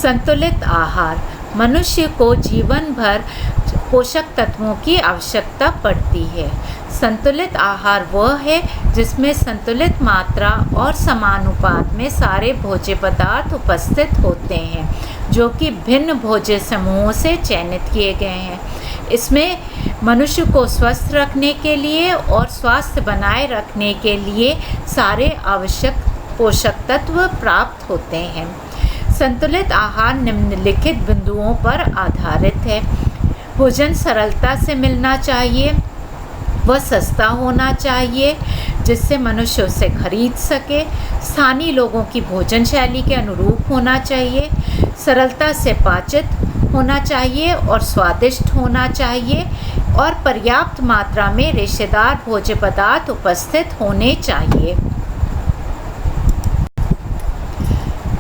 संतुलित आहार। मनुष्य को जीवन भर पोषक तत्वों की आवश्यकता पड़ती है। संतुलित आहार वह है जिसमें संतुलित मात्रा और समानुपात में सारे भोज्य पदार्थ उपस्थित होते हैं, जो कि भिन्न भोज्य समूहों से चयनित किए गए हैं। इसमें मनुष्य को स्वस्थ रखने के लिए और स्वास्थ्य बनाए रखने के लिए सारे आवश्यक पोषक तत्व प्राप्त होते हैं। संतुलित आहार निम्नलिखित बिंदुओं पर आधारित है। भोजन सरलता से मिलना चाहिए, वह सस्ता होना चाहिए जिससे मनुष्य उसे खरीद सके, स्थानीय लोगों की भोजन शैली के अनुरूप होना चाहिए, सरलता से पाचित होना चाहिए और स्वादिष्ट होना चाहिए, और पर्याप्त मात्रा में रेशेदार भोज्य पदार्थ उपस्थित होने चाहिए।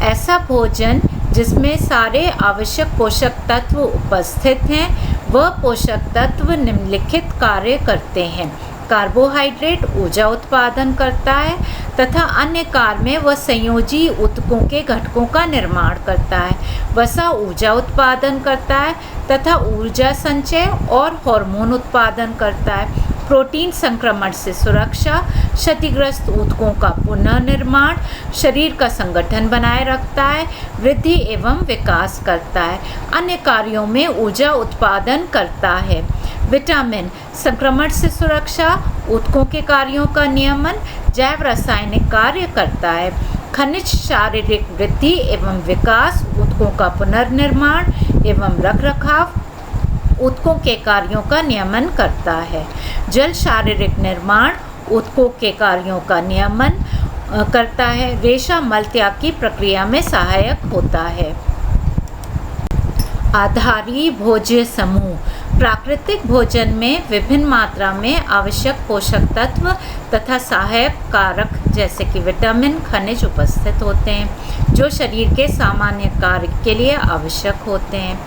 ऐसा भोजन जिसमें सारे आवश्यक पोषक तत्व उपस्थित हैं, वह पोषक तत्व निम्नलिखित कार्य करते हैं। कार्बोहाइड्रेट ऊर्जा उत्पादन करता है तथा अन्य कार्य में वह संयोजी ऊतकों के घटकों का निर्माण करता है। वसा ऊर्जा उत्पादन करता है तथा ऊर्जा संचय और हार्मोन उत्पादन करता है। प्रोटीन संक्रमण से सुरक्षा, क्षतिग्रस्त ऊतकों का पुनर्निर्माण, शरीर का संगठन बनाए रखता है, वृद्धि एवं विकास करता है, अन्य कार्यों में ऊर्जा उत्पादन करता है। विटामिन संक्रमण से सुरक्षा, ऊतकों के कार्यों का नियमन, जैव रासायनिक कार्य करता है। खनिज शारीरिक वृद्धि एवं विकास, ऊतकों का पुनर्निर्माण एवं रखरखाव, ऊतकों के कार्यों का नियमन करता है। जल शारीरिक निर्माण, ऊतकों के कार्यों का नियमन करता है। रेशा मल त्याग की प्रक्रिया में सहायक होता है। आधारी भोज्य समूह। प्राकृतिक भोजन में विभिन्न मात्रा में आवश्यक पोषक तत्व तथा सहायक कारक जैसे कि विटामिन, खनिज उपस्थित होते हैं, जो शरीर के सामान्य कार्य के लिए आवश्यक होते हैं।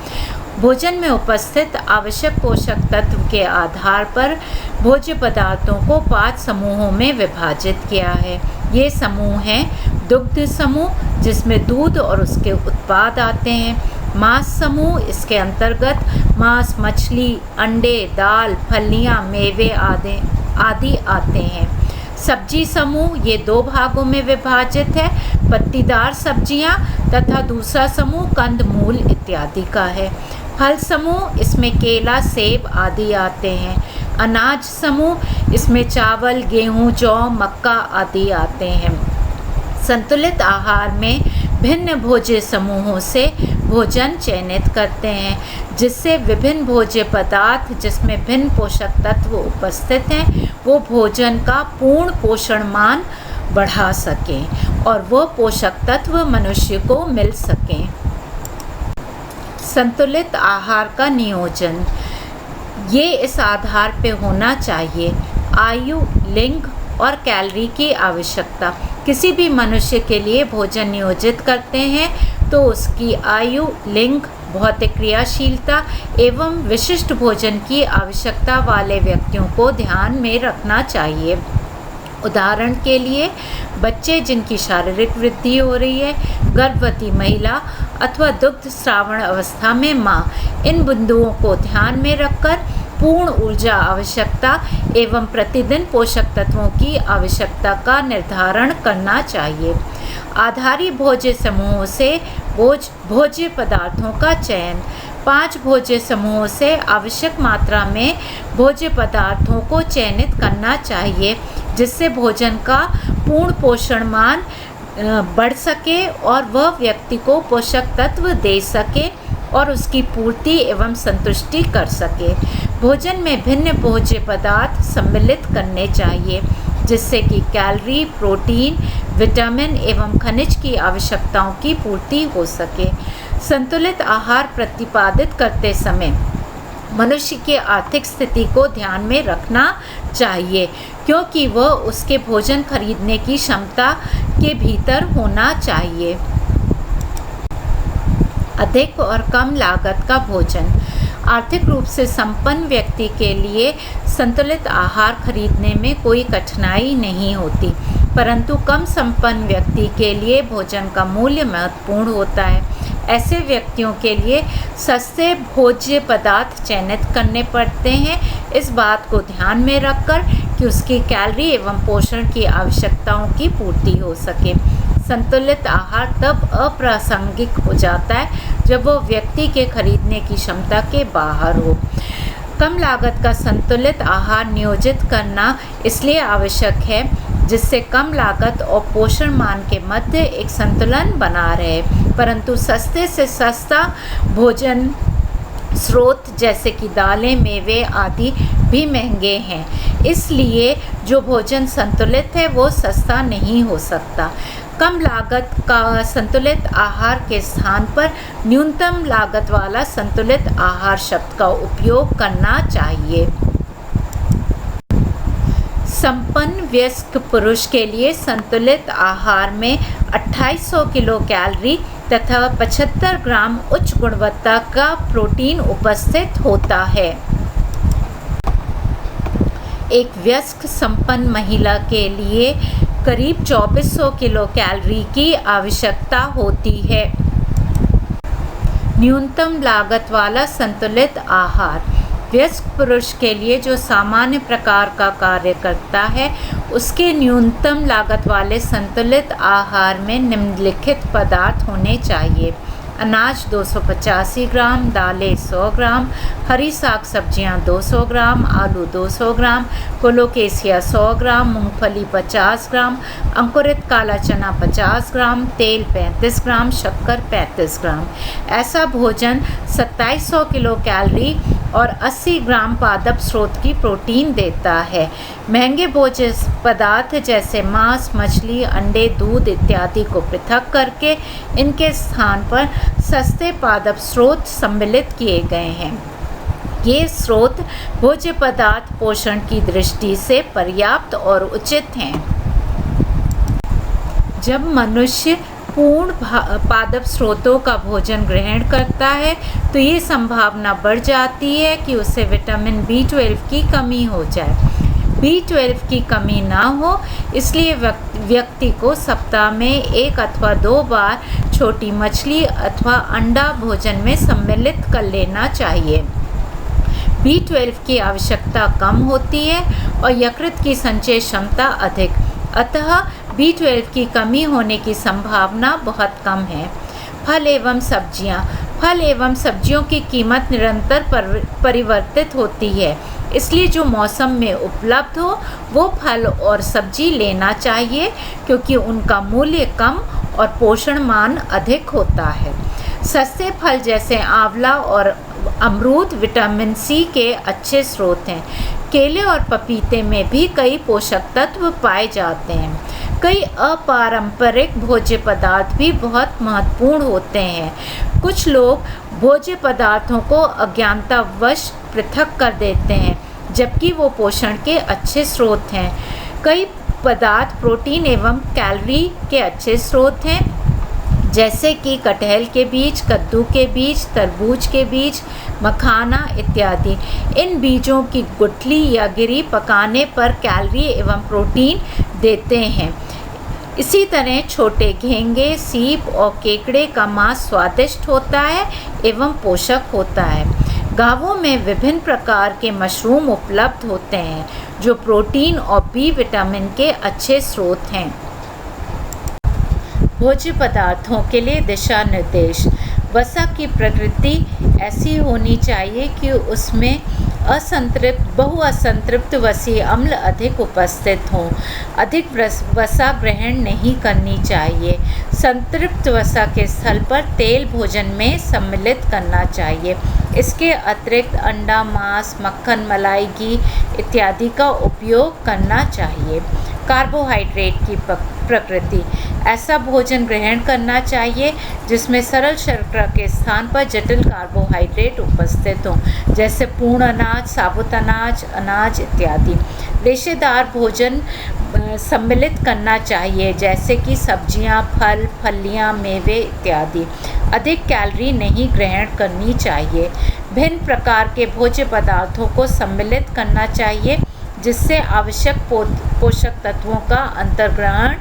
भोजन में उपस्थित आवश्यक पोषक तत्व के आधार पर भोज्य पदार्थों को 5 समूहों में विभाजित किया है। ये समूह हैं दुग्ध समूह, जिसमें दूध और उसके उत्पाद आते हैं। मांस समूह, इसके अंतर्गत मांस, मछली, अंडे, दाल, फलियां, मेवे आदि आते हैं। सब्जी समूह, ये 2 भागों में विभाजित है, पत्तीदार सब्जियां तथा दूसरा समूह कंद मूल इत्यादि का है। फल समूह, इसमें केला, सेब आदि आते हैं। अनाज समूह, इसमें चावल, गेहूं, जौ, मक्का आदि आते हैं। संतुलित आहार में भिन्न भोज्य समूहों से भोजन चयनित करते हैं, जिससे विभिन्न भोज्य पदार्थ जिसमें भिन्न पोषक तत्व उपस्थित हैं, वो भोजन का पूर्ण पोषण मान बढ़ा सकें और वो पोषक तत्व मनुष्य को मिल सकें। संतुलित आहार का नियोजन, ये इस आधार पे होना चाहिए: आयु, लिंग और कैलोरी की आवश्यकता। किसी भी मनुष्य के लिए भोजन नियोजित करते हैं तो उसकी आयु, लिंग, भौतिक क्रियाशीलता एवं विशिष्ट भोजन की आवश्यकता वाले व्यक्तियों को ध्यान में रखना चाहिए। उदाहरण के लिए बच्चे जिनकी शारीरिक वृद्धि हो रही है, गर्भवती महिला अथवा दुग्ध श्रावण अवस्था में माँ, इन बिंदुओं को ध्यान में रखकर पूर्ण ऊर्जा आवश्यकता एवं प्रतिदिन पोषक तत्वों की आवश्यकता का निर्धारण करना चाहिए। आधारी भोज्य समूहों से भोज्य पदार्थों का चयन। 5 भोज्य समूहों से आवश्यक मात्रा में भोज्य पदार्थों को चयनित करना चाहिए, जिससे भोजन का पूर्ण पोषण मान बढ़ सके और वह व्यक्ति को पोषक तत्व दे सके और उसकी पूर्ति एवं संतुष्टि कर सके। भोजन में भिन्न भोज्य पदार्थ सम्मिलित करने चाहिए, जिससे कि कैलोरी, प्रोटीन, विटामिन एवं खनिज की आवश्यकताओं की पूर्ति हो सके। संतुलित आहार प्रतिपादित करते समय मनुष्य की आर्थिक स्थिति को ध्यान में रखना चाहिए, क्योंकि वह उसके भोजन खरीदने की क्षमता के भीतर होना चाहिए। अधिक और कम लागत का भोजन। आर्थिक रूप से संपन्न व्यक्ति के लिए संतुलित आहार खरीदने में कोई कठिनाई नहीं होती, परंतु कम संपन्न व्यक्ति के लिए भोजन का मूल्य महत्वपूर्ण होता है। ऐसे व्यक्तियों के लिए सस्ते भोज्य पदार्थ चयनित करने पड़ते हैं, इस बात को ध्यान में रखकर कि उसकी कैलोरी एवं पोषण की आवश्यकताओं की पूर्ति हो सके। संतुलित आहार तब अप्रासंगिक हो जाता है जब वो व्यक्ति के खरीदने की क्षमता के बाहर हो। कम लागत का संतुलित आहार नियोजित करना इसलिए आवश्यक है जिससे कम लागत और पोषण मान के मध्य एक संतुलन बना रहे, परंतु सस्ते से सस्ता भोजन स्रोत जैसे कि दालें, मेवे आदि भी महंगे हैं, इसलिए जो भोजन संतुलित है वो सस्ता नहीं हो सकता। कम लागत का संतुलित आहार के स्थान पर न्यूनतम लागत वाला संतुलित आहार शब्द का उपयोग करना चाहिए। संपन्न वयस्क पुरुष के लिए संतुलित आहार में 2800 किलो कैलोरी तथा 75 ग्राम उच्च गुणवत्ता का प्रोटीन उपस्थित होता है। एक वयस्क संपन्न महिला के लिए करीब 2400 किलो कैलोरी की आवश्यकता होती है। न्यूनतम लागत वाला संतुलित आहार वयस्क पुरुष के लिए जो सामान्य प्रकार का कार्य करता है, उसके न्यूनतम लागत वाले संतुलित आहार में निम्नलिखित पदार्थ होने चाहिए: अनाज 285 ग्राम, दालें 100 ग्राम, हरी साग सब्जियां 200 ग्राम, आलू 200 ग्राम, कोलोकेसिया 100 ग्राम, मूंगफली 50 ग्राम, अंकुरित काला चना 50 ग्राम, तेल 35 ग्राम, शक्कर 35 ग्राम। ऐसा भोजन 2700 किलो कैलोरी और 80 ग्राम पादप स्रोत की प्रोटीन देता है। महंगे भोज्य पदार्थ जैसे मांस, मछली, अंडे, दूध इत्यादि को पृथक करके इनके स्थान पर सस्ते पादप स्रोत सम्मिलित किए गए हैं। ये स्रोत भोज्य पदार्थ पोषण की दृष्टि से पर्याप्त और उचित हैं। जब मनुष्य पूर्ण पादप स्रोतों का भोजन ग्रहण करता है तो ये संभावना बढ़ जाती है कि उसे विटामिन B12 की कमी हो जाए। B12 की कमी ना हो इसलिए व्यक्ति को सप्ताह में 1 अथवा 2 बार छोटी मछली अथवा अंडा भोजन में सम्मिलित कर लेना चाहिए। B12 की आवश्यकता कम होती है और यकृत की संचय क्षमता अधिक, अतः B12 की कमी होने की संभावना बहुत कम है। फल एवं सब्जियों की कीमत निरंतर परिवर्तित होती है, इसलिए जो मौसम में उपलब्ध हो वो फल और सब्जी लेना चाहिए क्योंकि उनका मूल्य कम और पोषण मान अधिक होता है। सस्ते फल जैसे आंवला और अमरूद विटामिन C के अच्छे स्रोत हैं। केले और पपीते में भी कई पोषक तत्व पाए जाते हैं। कई अपारंपरिक भोज्य पदार्थ भी बहुत महत्वपूर्ण होते हैं। कुछ लोग भोज्य पदार्थों को अज्ञानतावश पृथक कर देते हैं जबकि वो पोषण के अच्छे स्रोत हैं। कई पदार्थ प्रोटीन एवं कैलोरी के अच्छे स्रोत हैं, जैसे कि कटहल के बीज, कद्दू के बीज, तरबूज के बीज, मखाना इत्यादि। इन बीजों की गुठली या गिरी पकाने पर कैलोरी एवं प्रोटीन देते हैं। इसी तरह छोटे घेंगे, सीप और केकड़े का मांस स्वादिष्ट होता है एवं पोषक होता है। गांवों में विभिन्न प्रकार के मशरूम उपलब्ध होते हैं जो प्रोटीन और B विटामिन के अच्छे स्रोत हैं। भोज्य पदार्थों के लिए दिशा निर्देश। वसा की प्रकृति ऐसी होनी चाहिए कि उसमें बहुअसंतृप्त वसीय अम्ल अधिक उपस्थित हों। अधिक वसा ग्रहण नहीं करनी चाहिए। संतृप्त वसा के स्थल पर तेल भोजन में सम्मिलित करना चाहिए। इसके अतिरिक्त अंडा, मांस, मक्खन, मलाई, घी इत्यादि का उपयोग करना चाहिए। कार्बोहाइड्रेट की प्रकृति। ऐसा भोजन ग्रहण करना चाहिए जिसमें सरल शर्करा के स्थान पर जटिल कार्बोहाइड्रेट उपस्थित हों, जैसे पूर्ण अनाज, साबुत अनाज इत्यादि। रेशेदार भोजन सम्मिलित करना चाहिए, जैसे कि सब्जियां, फल, फलियां, मेवे इत्यादि। अधिक कैलोरी नहीं ग्रहण करनी चाहिए। भिन्न प्रकार के भोज्य पदार्थों को सम्मिलित करना चाहिए, जिससे आवश्यक पोषक तत्वों का अंतर्ग्रहण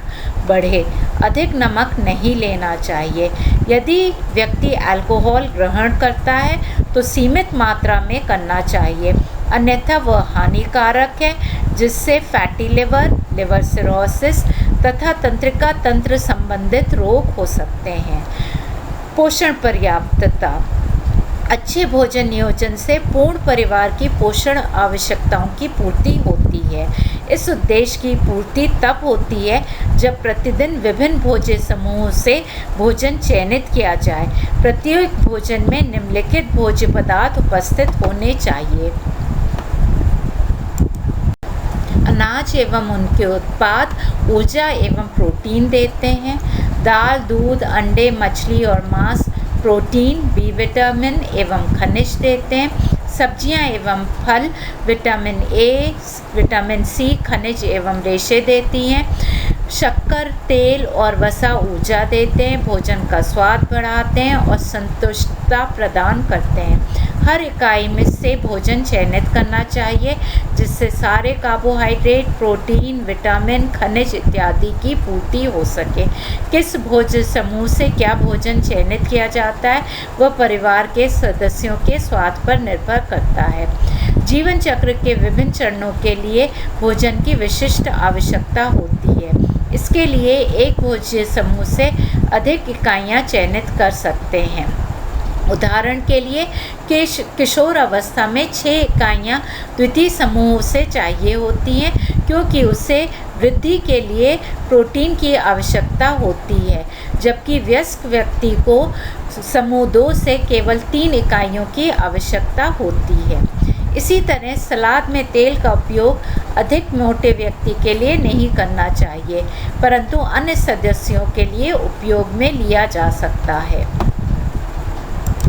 बढ़े। अधिक नमक नहीं लेना चाहिए। यदि व्यक्ति अल्कोहल ग्रहण करता है तो सीमित मात्रा में करना चाहिए, अन्यथा वह हानिकारक है, जिससे फैटी लिवर, लिवर सिरोसिस तथा तंत्रिका तंत्र संबंधित रोग हो सकते हैं। पोषण पर्याप्तता। अच्छे भोजन नियोजन से पूर्ण परिवार की पोषण आवश्यकताओं की पूर्ति होती है। इस उद्देश्य की पूर्ति तब होती है जब प्रतिदिन विभिन्न भोज्य समूहों से भोजन चयनित किया जाए। प्रत्येक भोजन में निम्नलिखित भोज्य पदार्थ उपस्थित होने चाहिए। अनाज एवं उनके उत्पाद ऊर्जा एवं प्रोटीन देते हैं। दाल, दूध, अंडे, मछली और मांस प्रोटीन, बी विटामिन एवं खनिज देते हैं। सब्जियां एवं फल विटामिन ए, विटामिन सी, खनिज एवं रेशे देती हैं। शक्कर, तेल और वसा ऊर्जा देते हैं, भोजन का स्वाद बढ़ाते हैं और संतुष्टता प्रदान करते हैं। हर इकाई में से भोजन चयनित करना चाहिए जिससे सारे कार्बोहाइड्रेट, प्रोटीन, विटामिन, खनिज इत्यादि की पूर्ति हो सके। किस भोज्य समूह से क्या भोजन चयनित किया जाता है वह परिवार के सदस्यों के स्वाद पर निर्भर करता है। जीवन चक्र के विभिन्न चरणों के लिए भोजन की विशिष्ट आवश्यकता होती है। इसके लिए एक भोज्य समूह से अधिक इकाइयाँ चयनित कर सकते हैं। उदाहरण के लिए किशोर अवस्था में 6 इकाइयाँ द्वितीय समूह से चाहिए होती हैं, क्योंकि उसे वृद्धि के लिए प्रोटीन की आवश्यकता होती है, जबकि वयस्क व्यक्ति को समूह 2 से केवल 3 इकाइयों की आवश्यकता होती है। इसी तरह सलाद में तेल का उपयोग अधिक मोटे व्यक्ति के लिए नहीं करना चाहिए, परंतु अन्य सदस्यों के लिए उपयोग में लिया जा सकता है।